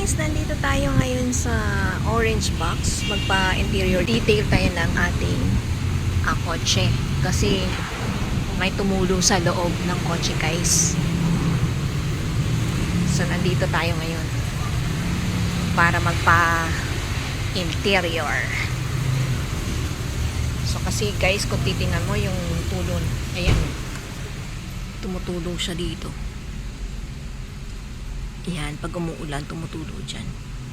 guys, nandito tayo ngayon sa Orange Box. Magpa-interior detail tayo ng ating kotse. Kasi may tumulong sa loob ng kotse guys. So nandito tayo ngayon para magpa-interior. So kasi guys, kung titingnan mo yung tulon, ayan, tumutulong siya dito. Yan, pag umuulan, tumutulo dyan.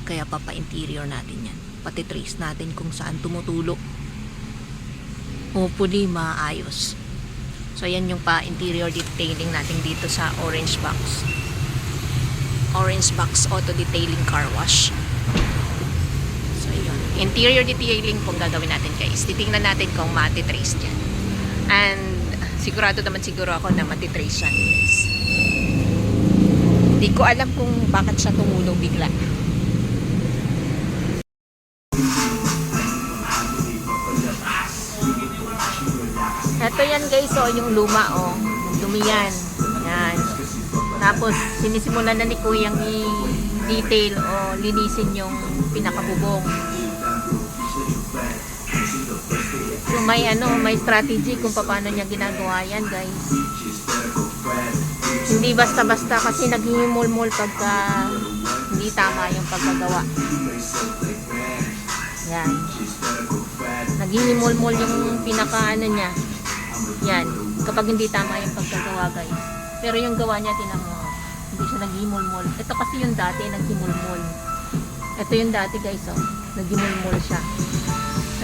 Kaya papa-interior natin yan. Pati trace natin kung saan tumutulo. Hopefully, maayos. So, yan yung pa-interior detailing natin dito sa Orange Box. Orange Box Auto Detailing Car Wash. So, yun. Interior detailing kung gagawin natin guys. Titingnan natin kung matitrace dyan. And, siguro ako na matitrace yan guys. Hindi ko alam kung bakit siya tumulo bigla. Ito yan guys, oh, yung luma, oh. Dumi yan. Yan. Tapos, sinisimulan na ni Kuyang i-detail o linisin yung pinakabubong. So, may strategy kung paano niya ginagawa yan guys. Hindi basta-basta kasi naghihimol-mol pagka hindi tama yung pagkagawa. Yan. Naghihimol-mol yung niya. Yan. Kapag hindi tama yung pagkagawa guys. Pero yung gawa niya, tinan mo, hindi siya naghihimol-mol. Ito kasi yung dati, naghimol-mol. Ito yung dati guys, oh. Naghimol-mol siya.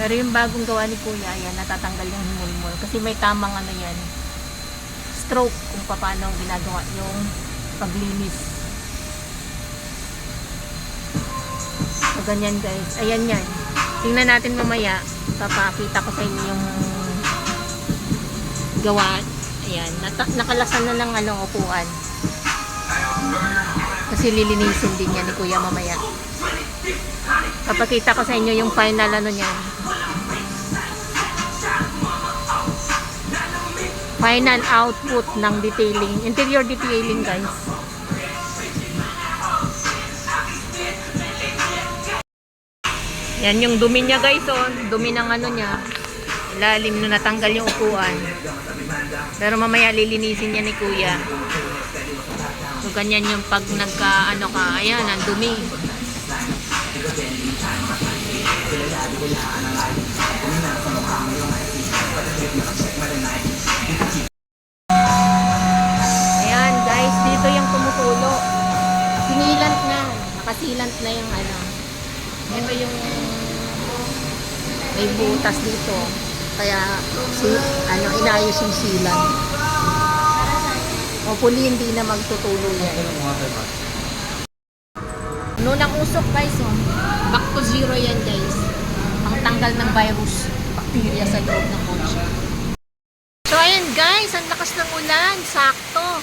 Pero yung bagong gawa ni Kuya, yan, natatanggal yung himol-mol. Kasi may tamang yan, stroke kung paano ginagawa yung paglinis. So, ganyan guys. Ayan yan. Tingnan natin mamaya. Papakita ko sa inyo yung gawa. Ayan. Nakalasan na ng upuan. Kasi lilinisin din yan ni Kuya mamaya. Papakita ko sa inyo yung final niyan. Final output ng detailing, interior detailing guys. Yan yung dumi niya guys, oh. Dumi ng niya. Ilalim na natanggal yung upuan. Pero mamaya lilinisin niya ni Kuya. So ganyan yung pag nagka ayan, ang dumi. Ayan guys, dito yung tumutulo. Sinilant na. Nakasilant na yung Ito yung may butas dito. Kaya inayos yung silang. Hopefully hindi na magtutulo yan. Nunang usok guys, oh. Back to zero yan guys. Ang tanggal ng virus, bacteria sa loob ng kotse. So ayan guys, ang lakas ng ulan, sakto.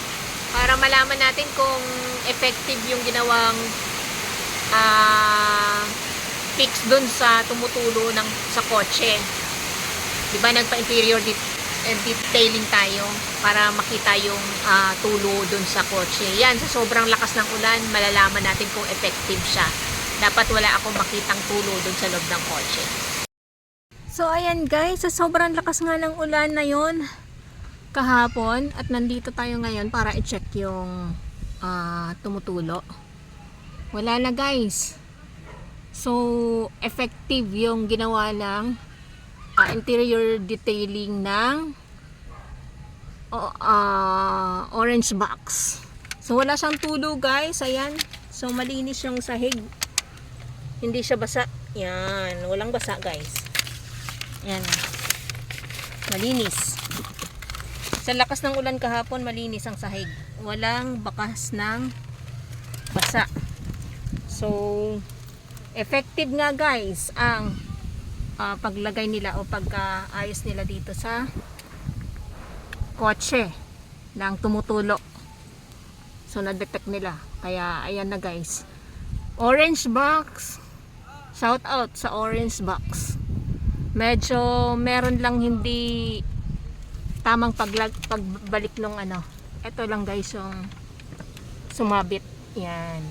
Para malaman natin kung effective yung ginawang fix dun sa tumutulo sa kotse. Diba nagpa-interior detailing tayo para makita yung tulo dun sa kotse. Yan, sa sobrang lakas ng ulan, malalaman natin kung effective siya. Dapat wala akong makitang tulo dun sa loob ng kotse. So ayan guys, sa sobrang lakas nga ng ulan na yon kahapon, at nandito tayo ngayon para i-check yung tumutulo. Wala na guys. So effective yung ginawa ng interior detailing ng Orange Box. So wala siyang tulo guys, ayan. So malinis yung sahig. Hindi siya basa. Yan, walang basa guys. Yan. Malinis. Sa lakas ng ulan kahapon, malinis ang sahig. Walang bakas ng basa. So, effective nga guys ang paglagay nila o pagkaayos nila dito sa kotse ng tumutulo. So, na-detect nila. Kaya, ayan na guys. Orange Box. Shout out sa Orange Box. Medyo meron lang hindi tamang pagbalik ng Ito lang guys yung sumabit. Yan.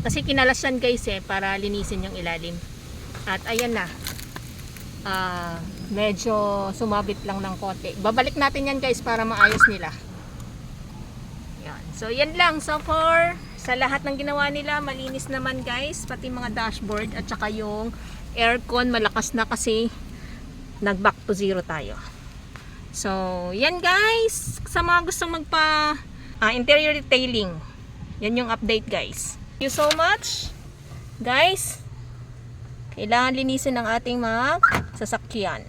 Kasi kinalas yan guys para linisin yung ilalim. At ayan na. Medyo sumabit lang ng konti. Babalik natin yan guys para maayos nila. Yan. So yan lang. So far, sa lahat ng ginawa nila, malinis naman guys. Pati mga dashboard at saka yung aircon malakas na kasi nag back to zero tayo. So yan guys. Sa mga gustong magpa interior detailing, yan yung update guys. Thank you so much guys. Kailangan linisin ang ating mga sasakyan.